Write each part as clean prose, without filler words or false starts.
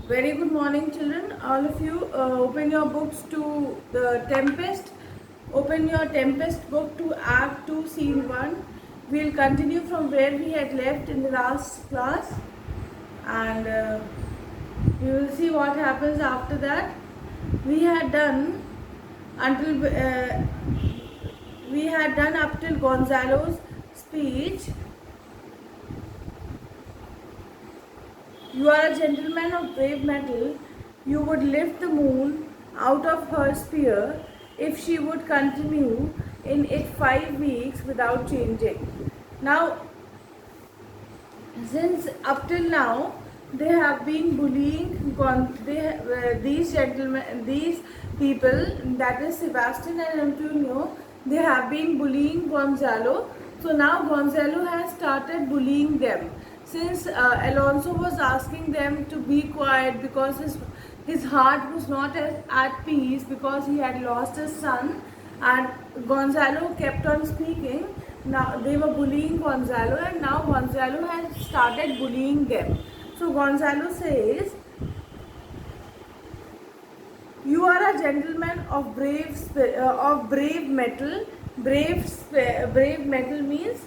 Very good morning, children. All of you, open your books to the Tempest. Open your Tempest book to Act 2, Scene 1. We'll continue from where we had left in the last class, and we will see what happens after that. We had done until we had done up till Gonzalo's speech. You are a gentleman of brave metal. You would lift the moon out of her sphere if she would continue in it 5 weeks without changing. Now, since up till now, they have been bullying these gentlemen, these people, that is Sebastian and Antonio, they have been bullying Gonzalo. So now Gonzalo has started bullying them. Since Alonso was asking them to be quiet because his heart was not at peace because he had lost his son, and Gonzalo kept on speaking. Now they were bullying Gonzalo, and now Gonzalo has started bullying them. So Gonzalo says, "You are a gentleman of brave metal. Brave metal means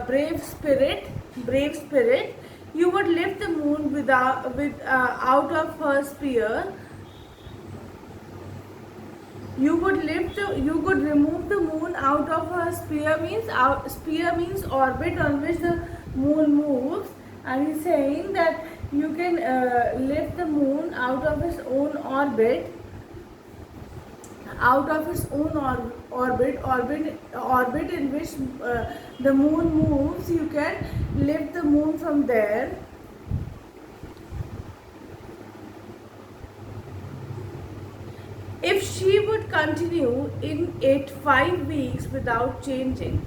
brave spirit. Brave spirit. You would lift the moon out of her sphere. You could remove the moon out of her sphere means orbit on which the moon moves, and he's saying that you can lift the moon out of its own orbit, orbit in which the moon moves. You can lift the moon from there. If she would continue in it 5 weeks without changing."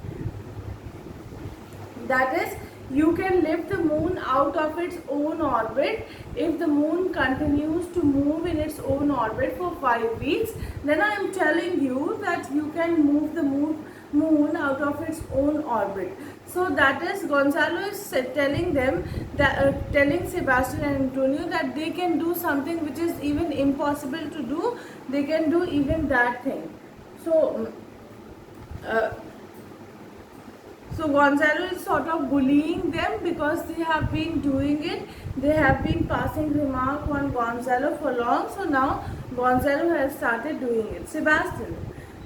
That is, you can lift the moon out of its own orbit. If the moon continues to move in its own orbit for 5 weeks, then I am telling you that you can move the moon out of its own orbit. So that is, Gonzalo is telling them that telling Sebastian and Antonio that they can do something which is even impossible to do. They can do even that thing. So Gonzalo is sort of bullying them because they have been doing it. They have been passing remark on Gonzalo for long. So now Gonzalo has started doing it. Sebastian,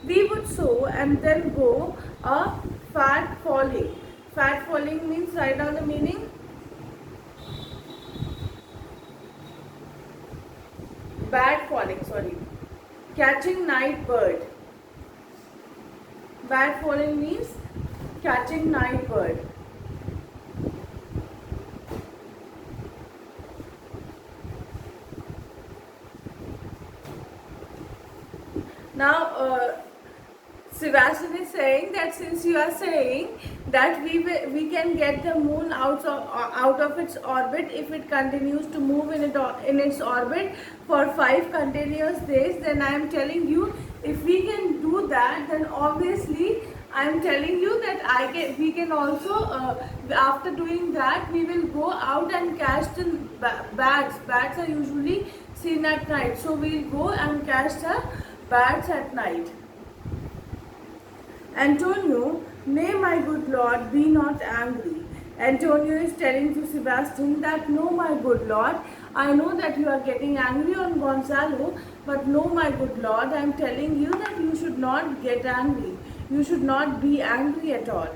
we would sow and then go a fat falling. Fat falling means, write down the meaning. Bad falling, sorry. Catching night bird. Bad falling means catching night bird. Now, Sebastian is saying that since you are saying that we can get the moon out of its orbit if it continues to move in its orbit for 5 continuous days, then I am telling you, if we can do that, then obviously I am telling you that we can also, after doing that, we will go out and catch the bats. Bats are usually seen at night, so we will go and catch the bats at night. Antonio, nay, my good lord, be not angry. Antonio is telling to Sebastian that, no, my good lord, I know that you are getting angry on Gonzalo, but no, my good lord, I am telling you that you should not get angry. You should not be angry at all.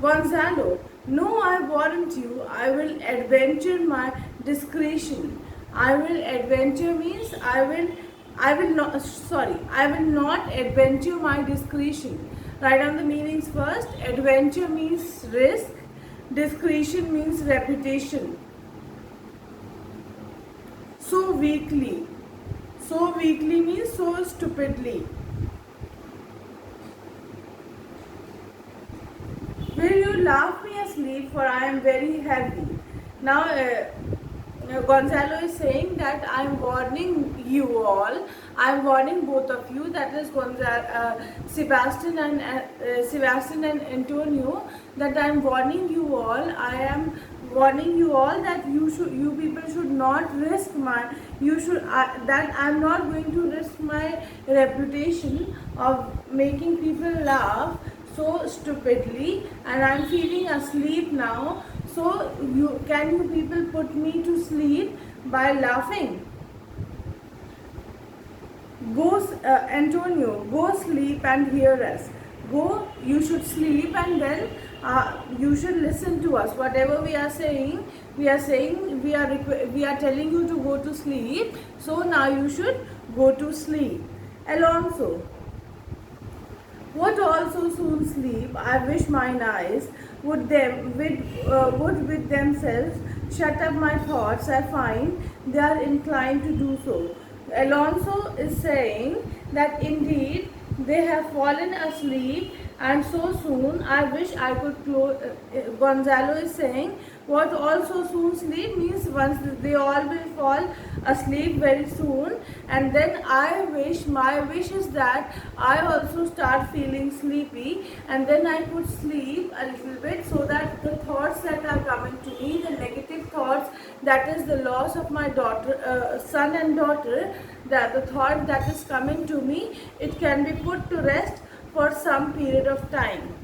Gonzalo, no, I warrant you, I will adventure my discretion. I will adventure means I will not adventure my discretion. Write down the meanings first. Adventure means risk. Discretion means reputation. So weakly. So weakly means so stupidly. Will you laugh me asleep, for I am very heavy. Now, Gonzalo is saying that I'm warning you all. I'm warning both of you. That is Sebastian and Antonio. That I'm warning you all. I am warning you all that you people should not risk my. You should that I'm not going to risk my reputation of making people laugh so stupidly, and I'm feeling asleep now. So you people put me to sleep by laughing? Go, Antonio, go sleep and hear us. Go, you should sleep, and then you should listen to us. Whatever we are saying, we are telling you to go to sleep. So now you should go to sleep. Alonso, would also soon sleep. I wish mine eyes would with themselves shut up my thoughts. I find they are inclined to do so. Alonso is saying that indeed they have fallen asleep, and so soon I wish I could close. Gonzalo is saying what also soon sleep means once they all will fall asleep very soon, and then my wish is that I also start feeling sleepy, and then I could sleep a little bit so that the thoughts that are coming to me, the negative thoughts, that is the loss of my son and daughter, that the thought that is coming to me, it can be put to rest for some period of time.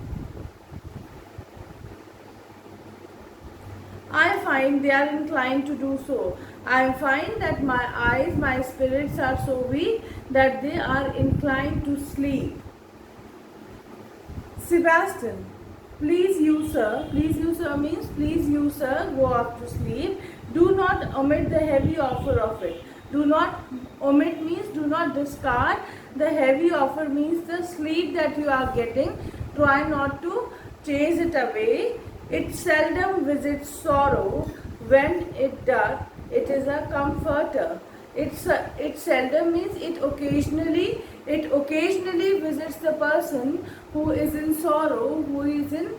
I find they are inclined to do so. I find that my eyes, my spirits are so weak that they are inclined to sleep. Sebastian, please you sir means please you sir go off to sleep. Do not omit the heavy offer of it. Do not omit means do not discard. The heavy offer means the sleep that you are getting. Try not to chase it away. It seldom visits sorrow. When it does, it is a comforter. It seldom means it occasionally visits the person who is in sorrow, who is in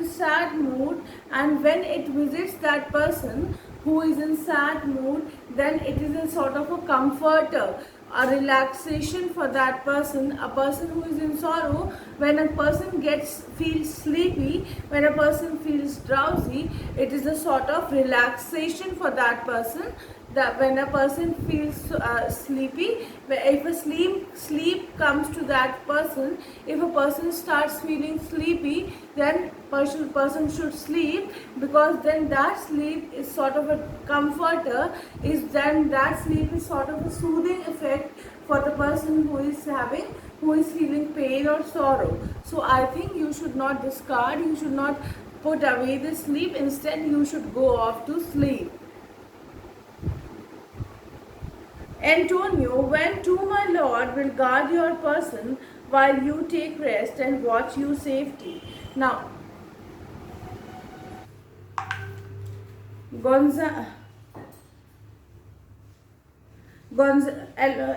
sad mood, and when it visits that person who is in sad mood, then it is a sort of a comforter, a relaxation for that person. A person who is in sorrow, when a person feels sleepy, when a person feels drowsy, it is a sort of relaxation for that person. That when a person feels sleepy, if a sleep comes to that person, if a person starts feeling sleepy, then person should sleep, because then that sleep is sort of a comforter, then that sleep is sort of a soothing effect for the person who is feeling pain or sorrow. So I think you should not discard, you should not put away the sleep, instead you should go off to sleep. Antonio, when to my lord will guard your person while you take rest and watch you safety. Now,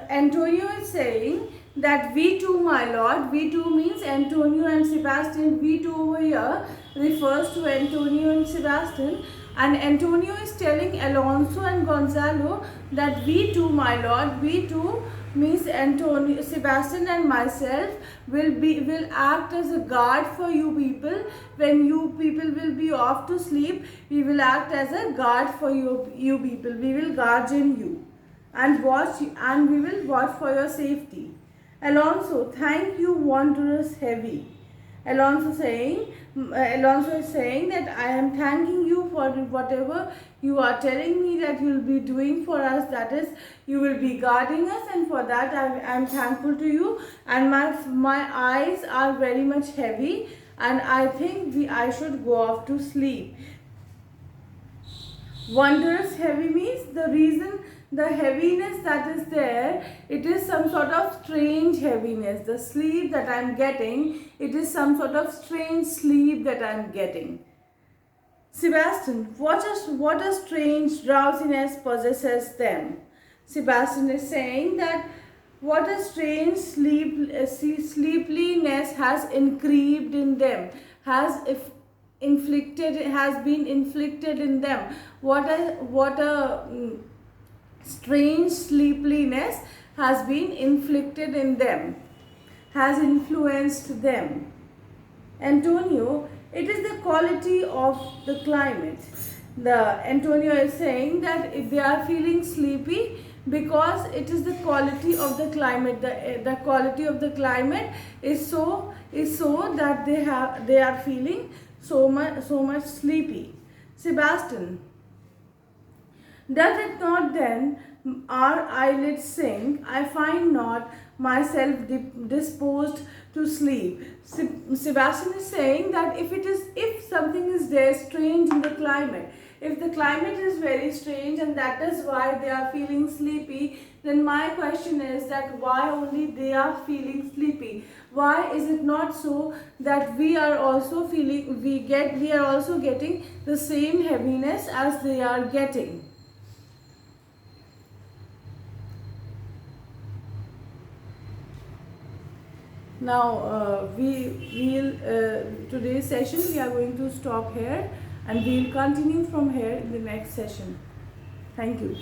Antonio is saying that we two, my lord, we two means Antonio and Sebastian. We two over here refers to Antonio and Sebastian, and Antonio is telling Alonso and Gonzalo that we two, my lord, we two means Antonio, Sebastian and myself will act as a guard for you people. When you people will be off to sleep, we will act as a guard for you people. We will guardian you and we will watch for your safety. Alonso, thank you, wondrous heavy. Alonso is saying that I am thanking you for whatever you are telling me that you will be doing for us, that is, you will be guarding us, and for that I am thankful to you, and my eyes are very much heavy, and I think I should go off to sleep. Wondrous heavy means the heaviness that is there, it is some sort of strange heaviness. The sleep that I am getting, it is some sort of strange sleep that I am getting. Sebastian, what a strange drowsiness possesses them. Sebastian is saying that what a strange sleepiness has increased in them, inflicted in them. What a strange sleepiness has been inflicted in them, has influenced them. Antonio, it is the quality of the climate. The Antonio is saying that if they are feeling sleepy, because it is the quality of the climate. The quality of the climate is so that they are feeling so much sleepy. Sebastian, does it not then our eyelids sink? I find not myself disposed to sleep. Sebastian is saying that if something is there strange in the climate, if the climate is very strange and that is why they are feeling sleepy, then my question is that why only they are feeling sleepy? Why is it not so that we are also getting the same heaviness as they are getting? Now today's session we are going to stop here, and we'll continue from here in the next session. Thank you.